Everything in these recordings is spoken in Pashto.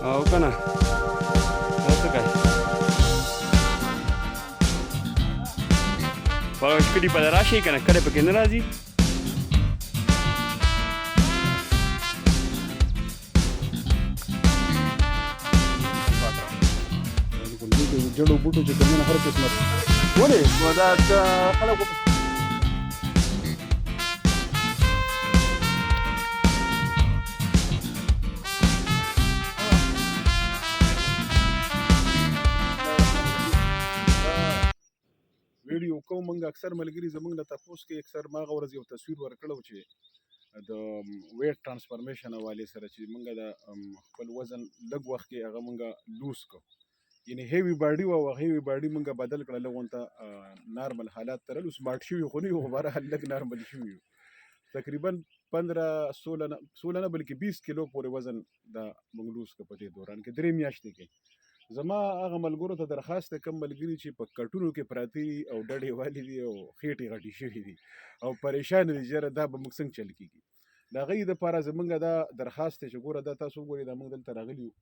او کنه تاسو کوي په کډي په راشي کنه کډه پکې نه راځي جړو بوټو چې کومه هر قسمت ولې دا خلک ویډیو کوم موږ اکثر ملګري زموږ نه تاسو کې اکثر ماغه ورځ یو تصویر ورکړو چې د ویټ ټرانسفارمیشن حواله سره چې موږ د خپل وزن لږ وخت کې هغه موږ لوز کو یعنی هیوی باډي او هیوی باډي موږ بدل کړل لغونته نارمل حالات تر اوس ماټ شوی خو نه یو بار لږ نارمل شوی تقریبا 15 16 نه بلکې 20 کیلو پورې وزن د موږ لوز کو په دې دوران کې درې میاشتې کې زما هغه ملګرو ته درخواست کوم ملګري چې په کټونو کې پراتی او ډډې والي دي او خېټې غټې شوي دي او پریشان دي چې دا به موږ څنګه چل کیږي د هغې دپاره زموږ دا درخواست دی چې ګوره دا تاسو وګورئ دا موږ دلته راغلي یو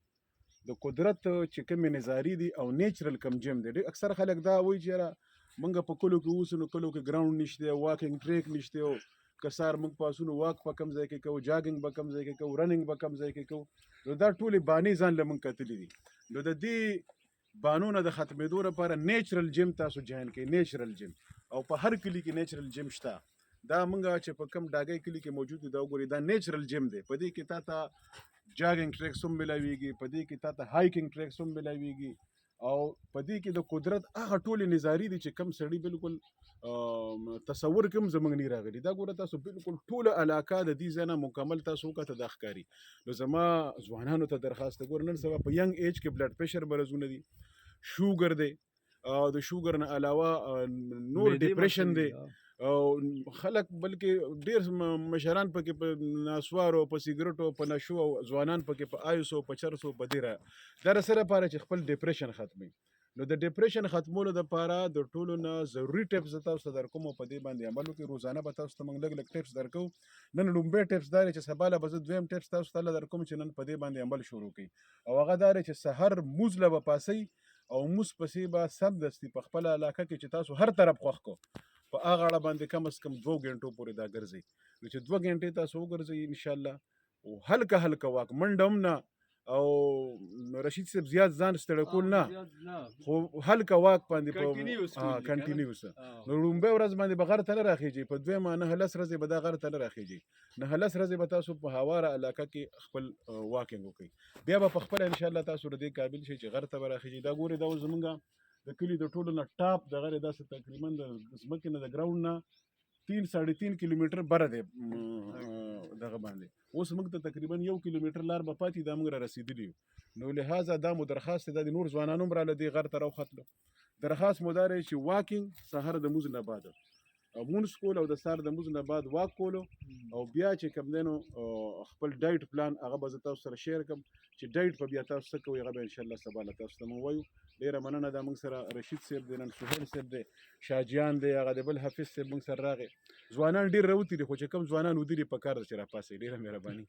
د قدرت چې کومې نظاري دي او نیچرل کم جیم دی اکثر خلک دا وایي چې یاره موږ په کلو کې اوسو نو کلو کې ګراوند نشته واکینګ ټریک نشته او که سهار موږ پاسونو واک په کم ځای کې کوو جاګینګ په کم ځای کې کوو رننګ په کم ځای کې کوو نو دا ټولې بانې ځان له موږ کتلي دي نو د دې بانو نه د ختمېدو لپاره نیچرل جیم تاسو جوین کړئ نیچرل جیم او په هر کلي کې نیچرل جیم شته دا موږ چې په کم ډاګۍ کلي کې موجود دی دا وګورئ دا نیچرل جیم دی په دې کې تا ته جاګینګ ټریکس هم ملاویږي په دې کې تا ته هایکینګ ټریکس هم ملاویږي او په دې کې د قدرت هغه ټولې نظاري دي چې کم سړي بالکل تصور کوم زموږ نه راغلي دا ګوره تاسو بالکل ټوله علاقه د دې ځای نه مکمل تاسو وکړه دا ښکاري نو زما ځوانانو ته درخواست ګوره نن سبا په ینګ ایج کې بلډ پریشر مرضونه دي شوګر دی د شوګر نه علاوه نور ډیپریشن دی او خلک بلکې ډیر مشران پکې په ناسوارو په سیګریټو په نشو او ځوانان پکې په آیسو په چرسو په دیره در سره لپاره چې خپل ډیپریشن ختمي نو د ډیپریشن ختمولو لپاره د ټولو نه ضروری ټیپس تاسو ته درکوم په دې باندې عمل وکړئ روزانه به تاسو ته موږ لږ ټیپس درکو نن لومبه ټیپس دار چې سبا له به دویم ټیپس تاسو ته درکوم چې نن په دې باندې عمل شروع کړئ او هغه دار چې سحر موز له به پاسئ او موس پسې به سب دستی په خپل علاقه کې چې تاسو هر طرف خوښ کو په هغه اړه باندې کم از کم 2 غنټو پورې دا ګرځي نو چې 2 غنټې تاسو وګرځئ ان شاء الله او هلکه واک منډم نه او رشید صاحب زیات ځان ستړی کول نه خو هلکه واک باندې په کنټینیوس نو لومبه ورځ باندې به غر ته نه راخیږي په دویمه نه لس ورځې به دا غر ته نه راخیږي نه لس ورځې به تاسو په هواره علاقه کې خپل واکینګ وکړئ بیا به په خپل ان شاء الله تاسو ردی قابل شئ چې غر ته به راخیږي دا ګوري دا زمونږ د کلی د ټولو نه ټاپ دغه داسې تقریبا د ځمکې نه د ګراوند نه 3.5 کیلومتر بره دی دغه باندې اوس موږ ته تقریبا 1 کیلومتر لار به پاتې دا موږ را رسیدلی نو لهذا دا مو درخواست د نور ځوانانو را لدی غر ته راوختلو درخواست مو دار چې واکینګ سحر د موز نه بعد مونږ کول او د سار د موز نه بعد واک کولو او بیا چې کوم دینو خپل ډایټ پلان هغه به تاسو سره شیر کوم چې ډایټ په بیا تاسو څه کوئ هغه به ان شاء الله سبا له تاسو ته مو وایو ډیره مننه دا موږ سره رشید صاحب دی نن سهیل صاحب دی شاجیان دی هغه د بل حافظ صاحب موږ سره راغی ځوانان ډیر راوتی دي خو چې کم ځوانان ودی په کار چې را پاسې ډیره مهرباني